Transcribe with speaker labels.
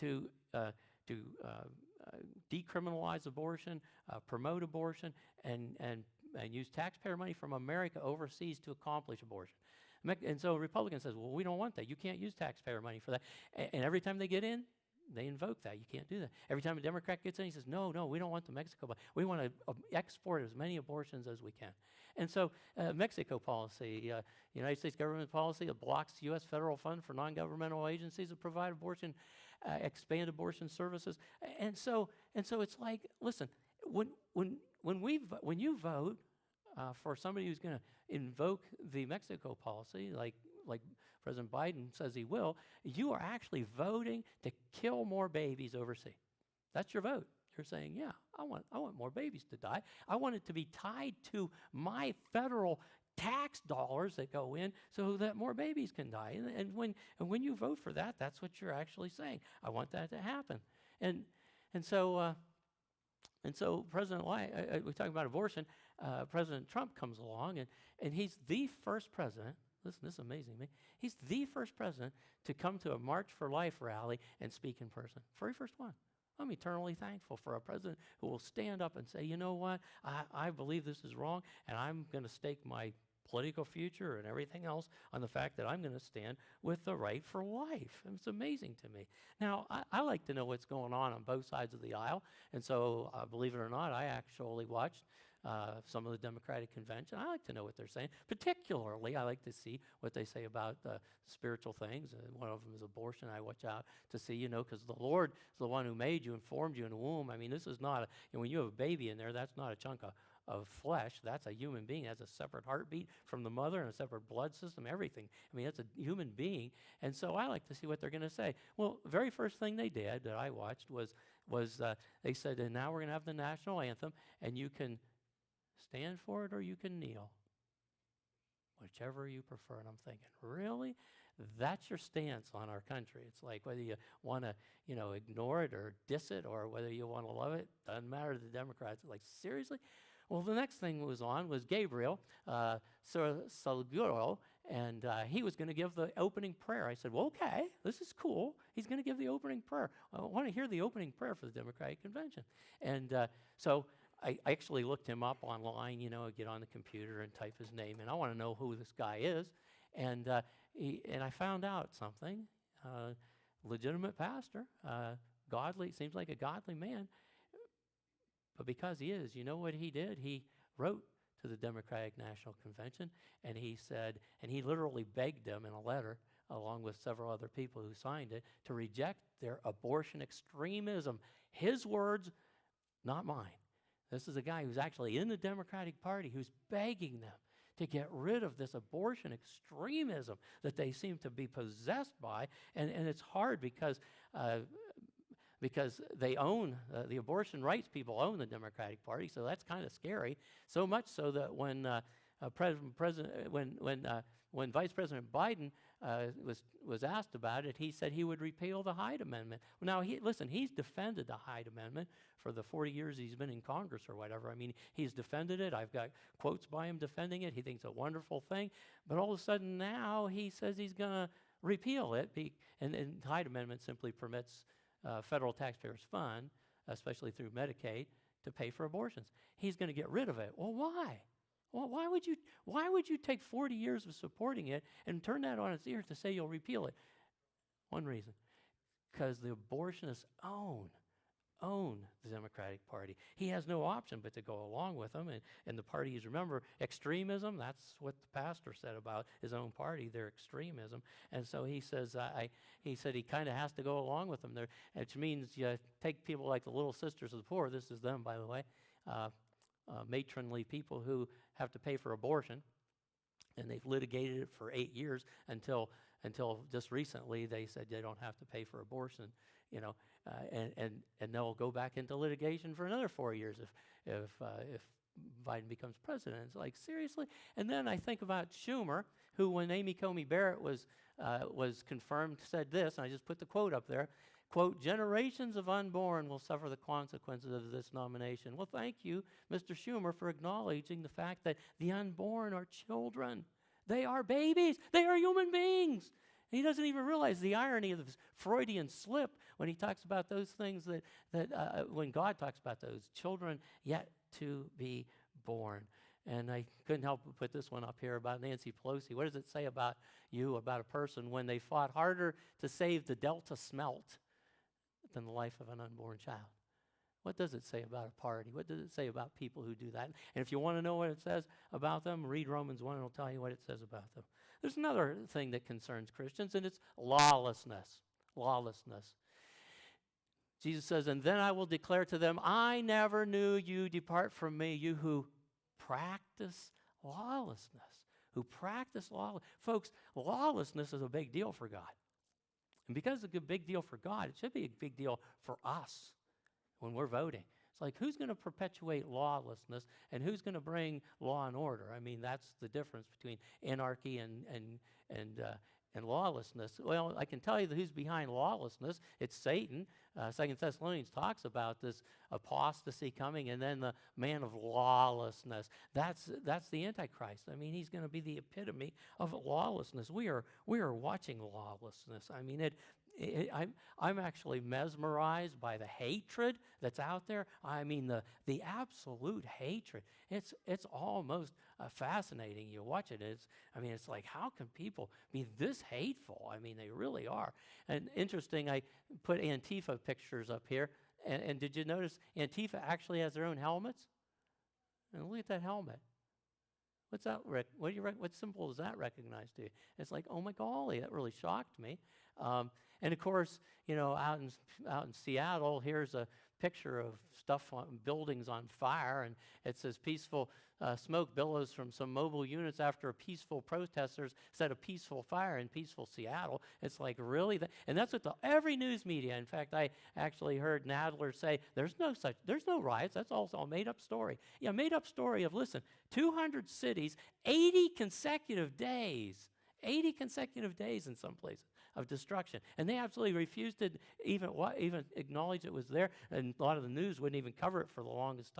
Speaker 1: to decriminalize abortion, promote abortion, and use taxpayer money from America overseas to accomplish abortion. And so Republicans says, well, we don't want that. You can't use taxpayer money for that. And every time they get in, they invoke that. You can't do that. Every time a Democrat gets in, he says, no, we don't want the Mexico, but we want to export as many abortions as we can. And so Mexico policy, United States government policy, it blocks U.S. federal fund for non-governmental agencies that provide abortion, expand abortion services. And so it's like, listen, when you vote for somebody who's going to invoke the Mexico policy, like President Biden says he will, you are actually voting to kill more babies overseas. That's your vote. You're saying, yeah, I want more babies to die. I want it to be tied to my federal tax dollars that go in so that more babies can die. And when you vote for that, that's what you're actually saying. I want that to happen. And so President we talk about abortion. President Trump comes along, and he's the first president. Listen, this is amazing to me. He's the first president to come to a March for Life rally and speak in person. Very first one. I'm eternally thankful for a president who will stand up and say, you know what, I believe this is wrong, and I'm going to stake my political future and everything else on the fact that I'm going to stand with the right for life. And it's amazing to me. Now, I like to know what's going on both sides of the aisle, and so believe it or not, I actually watched some of the Democratic convention. I like to know what they're saying. Particularly, I like to see what they say about spiritual things. One of them is abortion. I watch out to see, because the Lord is the one who made you and formed you in the womb. I mean, this is not, when you have a baby in there, that's not a chunk of flesh. That's a human being. It has a separate heartbeat from the mother and a separate blood system, everything. I mean, that's a human being. And so I like to see what they're going to say. Well, the very first thing they did that I watched was they said, and now we're going to have the national anthem, and you can stand for it or you can kneel, whichever you prefer. And I'm thinking, really? That's your stance on our country. It's like whether you want to, ignore it or diss it, or whether you want to love it, doesn't matter to the Democrats. Like, seriously? Well, the next thing was Gabriel Salguero, and he was going to give the opening prayer. I said, well, okay, this is cool. He's going to give the opening prayer. I want to hear the opening prayer for the Democratic Convention. And so I actually looked him up online, get on the computer and type his name, and I want to know who this guy is. And I found out something. Legitimate pastor, godly, seems like a godly man. But because he is, you know what he did? He wrote to the Democratic National Convention, and he said, and he literally begged them in a letter, along with several other people who signed it, to reject their abortion extremism. His words, not mine. This is a guy who's actually in the Democratic Party who's begging them to get rid of this abortion extremism that they seem to be possessed by. And it's hard because they own, the abortion rights people own the Democratic Party, so that's kind of scary. So much so that when Vice President Biden was asked about it, he said he would repeal the Hyde Amendment. Now, he's defended the Hyde Amendment for the 40 years he's been in Congress or whatever. I mean, he's defended it. I've got quotes by him defending it. He thinks it's a wonderful thing. But all of a sudden now he says he's going to repeal it. And the Hyde Amendment simply permits federal taxpayers' fund, especially through Medicaid, to pay for abortions. He's going to get rid of it. Well, why? Well, why would you take 40 years of supporting it and turn that on its ear to say you'll repeal it? One reason. Because the abortionists own the Democratic Party. He has no option but to go along with them. And the parties, remember, extremism, that's what the pastor said about his own party, their extremism. And so he says, he said he kind of has to go along with them there, which means you take people like the Little Sisters of the Poor, this is them, by the way, matronly people who have to pay for abortion, and they've litigated it for 8 years until just recently they said they don't have to pay for abortion, and they'll go back into litigation for another 4 years if Biden becomes president. It's like, seriously? And then I think about Schumer, who, when Amy Coney Barrett was confirmed, said this, and I just put the quote up there, quote, generations of unborn will suffer the consequences of this nomination. Well, thank you, Mr. Schumer, for acknowledging the fact that the unborn are children. They are babies. They are human beings. And he doesn't even realize the irony of this Freudian slip when he talks about those things when God talks about those children yet to be born. And I couldn't help but put this one up here about Nancy Pelosi. What does it say about you, about a person, when they fought harder to save the Delta smelt than the life of an unborn child? What does it say about a party? What does it say about people who do that? And if you want to know what it says about them, read Romans 1, and it'll tell you what it says about them. There's another thing that concerns Christians, and it's lawlessness. Lawlessness. Jesus says, and then I will declare to them, I never knew you, depart from me, you who practice lawlessness. Who practice lawlessness. Folks, lawlessness is a big deal for God. And because it's a big deal for God, it should be a big deal for us when we're voting. It's like, who's going to perpetuate lawlessness and who's going to bring law and order? I mean, that's the difference between anarchy and lawlessness. Well, I can tell you who's behind lawlessness. It's Satan. 2 Thessalonians talks about this apostasy coming, and then the man of lawlessness. That's the Antichrist. I mean, he's going to be the epitome of lawlessness. We are watching lawlessness. I mean, I'm actually mesmerized by the hatred that's out there. I mean, the absolute hatred. It's almost fascinating. You watch it. It's like, how can people be this hateful? I mean, they really are. And interesting, I put Antifa pictures up here. And did you notice Antifa actually has their own helmets? And look at that helmet. What's that? What symbol does that recognize to you? It's like, oh my golly, that really shocked me. And of course, out in Seattle, here's a picture of buildings on fire, and it says peaceful smoke billows from some mobile units after peaceful protesters set a peaceful fire in peaceful Seattle. It's like, really? And that's what every news media. In fact, I actually heard Nadler say, there's no riots. That's also a made-up story. Yeah, made-up story of, listen, 200 cities, 80 consecutive days in some places of destruction. And they absolutely refused to even acknowledge it was there. And a lot of the news wouldn't even cover it for the longest